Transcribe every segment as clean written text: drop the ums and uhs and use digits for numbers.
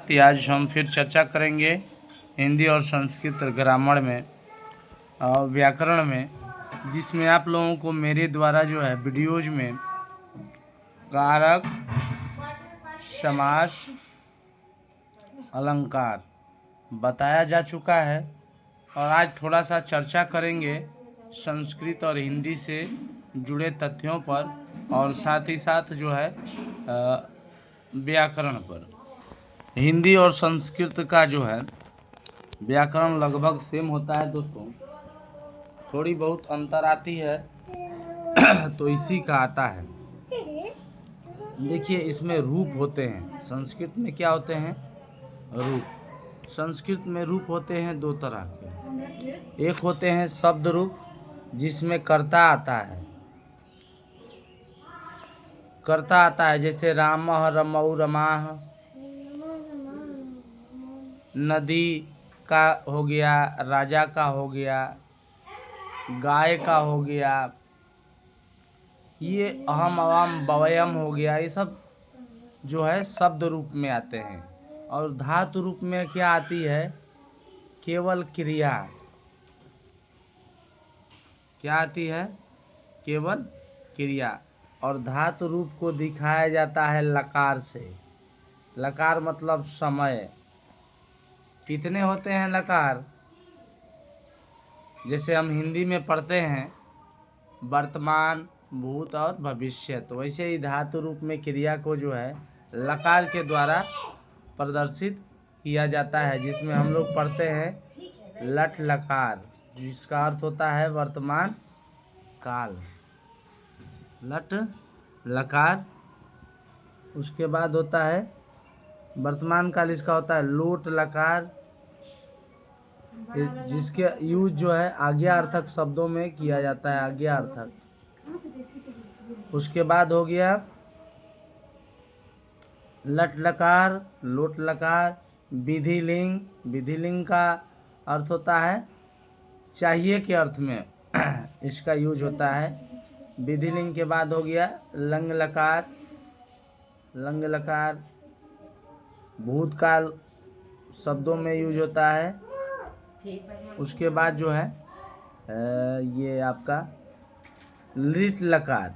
विभक्ति। आज हम फिर चर्चा करेंगे हिंदी और संस्कृत ग्रामर में और व्याकरण में, जिसमें आप लोगों को मेरे द्वारा जो है वीडियोज में कारक, समास, अलंकार बताया जा चुका है। और आज थोड़ा सा चर्चा करेंगे संस्कृत और हिंदी से जुड़े तथ्यों पर और साथ ही साथ जो है व्याकरण पर। हिंदी और संस्कृत का जो है व्याकरण लगभग सेम होता है दोस्तों, थोड़ी बहुत अंतर आती है तो इसी का आता है। देखिए इसमें रूप होते हैं, संस्कृत में क्या होते हैं? रूप। संस्कृत में रूप होते हैं दो तरह के। एक होते हैं शब्द रूप, जिसमें कर्ता आता है, कर्ता आता है, जैसे रामः, रमौ, रमाः। नदी का हो गया, राजा का हो गया, गाय का हो गया, ये अहम, अवम, बवयम हो गया। ये सब जो है शब्द रूप में आते हैं। और धातु रूप में क्या आती है? केवल क्रिया। क्या आती है? केवल क्रिया। और धातु रूप को दिखाया जाता है लकार से। लकार मतलब समय। कितने होते हैं लकार? जैसे हम हिंदी में पढ़ते हैं वर्तमान, भूत और भविष्य, तो वैसे ही धातु रूप में क्रिया को जो है लकार के द्वारा प्रदर्शित किया जाता है, जिसमें हम लोग पढ़ते हैं लट लकार, जिसका अर्थ होता है वर्तमान काल। लट लकार। उसके बाद होता है वर्तमान काल, इसका होता है लोट लकार, जिसके यूज जो है आज्ञार्थक शब्दों में किया जाता है, आज्ञार्थक। उसके बाद हो गया लट लकार, लोट लकार, विधिलिंग। विधिलिंग का अर्थ होता है चाहिए के अर्थ में इसका यूज होता है। विधिलिंग के बाद हो गया लंग लकार। लंग लकार भूतकाल शब्दों में यूज होता है। उसके बाद जो है ये आपका लिट लकार।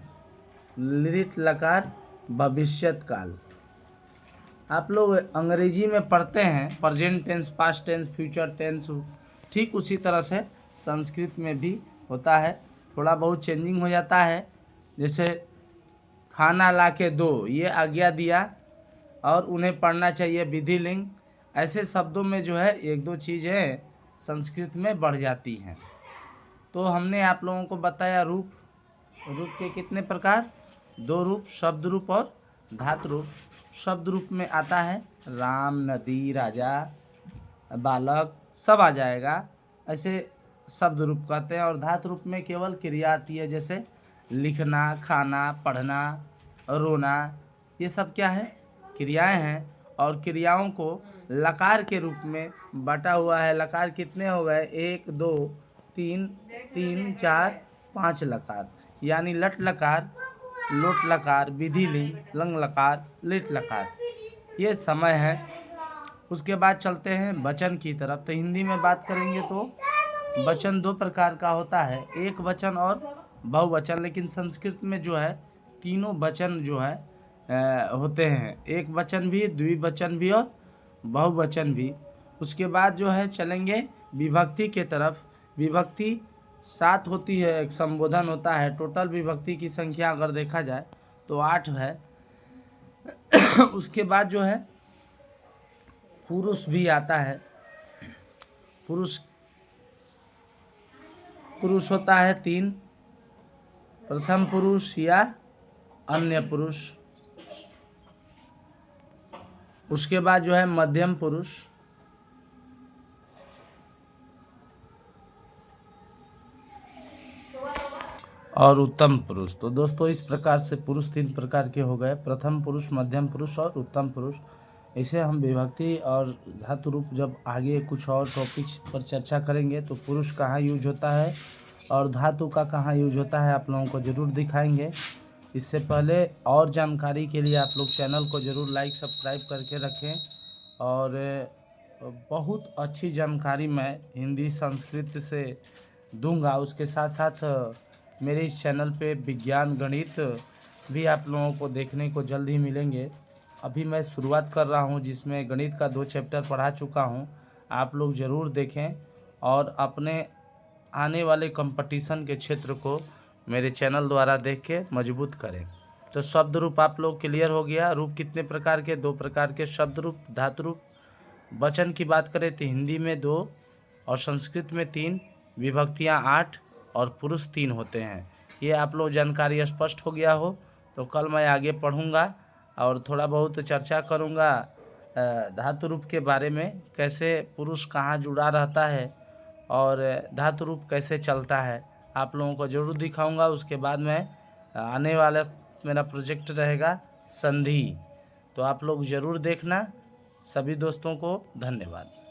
लिट लकार भविष्यत काल। आप लोग अंग्रेजी में पढ़ते हैं present tense, past tense, future tense, ठीक उसी तरह से संस्कृत में भी होता है। थोड़ा बहुत चेंजिंग हो जाता है। जैसे खाना ला के दो, ये आज्ञा दिया और उन्हें पढ़ना चाहिए, विधिलिंग। ऐसे शब्दों में जो है एक दो चीज़ें संस्कृत में बढ़ जाती हैं। तो हमने आप लोगों को बताया रूप। रूप के कितने प्रकार? दो रूप, शब्द रूप और धातु रूप। शब्द रूप में आता है राम, नदी, राजा, बालक, सब आ जाएगा, ऐसे शब्द रूप कहते हैं। और धातु रूप में केवल क्रिया आती है, जैसे लिखना, खाना, पढ़ना, रोना, ये सब क्या है? क्रियाएं हैं। और क्रियाओं को लकार के रूप में बांटा हुआ है। लकार कितने हो गए? 1, 2, 3, 3, 4, 5 लकार, यानी लट लकार, लोट लकार, विधिलिंग, लंग लकार, लिट लकार, ये समय है। उसके बाद चलते हैं वचन की तरफ। तो हिंदी में बात करेंगे तो वचन दो प्रकार का होता है, एक वचन और बहुवचन। लेकिन संस्कृत में जो है तीनों वचन जो है होते हैं, एक वचन भी, द्विवचन भी और बहुवचन भी। उसके बाद जो है चलेंगे विभक्ति के तरफ। विभक्ति 7 होती है, एक संबोधन होता है। टोटल विभक्ति की संख्या अगर देखा जाए तो 8 है। उसके बाद जो है पुरुष भी आता है। पुरुष पुरुष होता है 3, प्रथम पुरुष या अन्य पुरुष। उसके बाद जो है मध्यम पुरुष, और उत्तम पुरुष। तो दोस्तों इस प्रकार से पुरुष 3 प्रकार के हो गए, प्रथम पुरुष, मध्यम पुरुष और उत्तम पुरुष। इसे हम विभक्ति और धातु रूप जब आगे कुछ और टॉपिक्स पर चर्चा करेंगे तो पुरुष कहाँ यूज होता है और धातु का कहाँ यूज होता है आप लोगों को ज़रूर दिखाएंगे। इससे पहले और जानकारी के लिए आप लोग चैनल को ज़रूर लाइक सब्सक्राइब करके रखें और बहुत अच्छी जानकारी मैं हिंदी संस्कृत से दूंगा। उसके साथ साथ मेरे इस चैनल पे विज्ञान गणित भी आप लोगों को देखने को जल्द ही मिलेंगे। अभी मैं शुरुआत कर रहा हूं, जिसमें गणित का 2 चैप्टर पढ़ा चुका हूं। आप लोग ज़रूर देखें और अपने आने वाले कंपटीशन के क्षेत्र को मेरे चैनल द्वारा देख के मजबूत करें। तो शब्द रूप आप लोग क्लियर हो गया। रूप कितने प्रकार के? 2 प्रकार के शब्द रूप, धातु रूप। वचन की बात करें तो हिंदी में 2 और संस्कृत में 3, विभक्तियां 8 और पुरुष 3 होते हैं। ये आप लोग जानकारी स्पष्ट हो गया हो तो कल मैं आगे पढ़ूंगा और थोड़ा बहुत चर्चा करूंगा धातु रूप के बारे में, कैसे पुरुष कहाँ जुड़ा रहता है और धातु रूप कैसे चलता है, आप लोगों को ज़रूर दिखाऊंगा। उसके बाद में आने वाला मेरा प्रोजेक्ट रहेगा संधि, तो आप लोग ज़रूर देखना। सभी दोस्तों को धन्यवाद।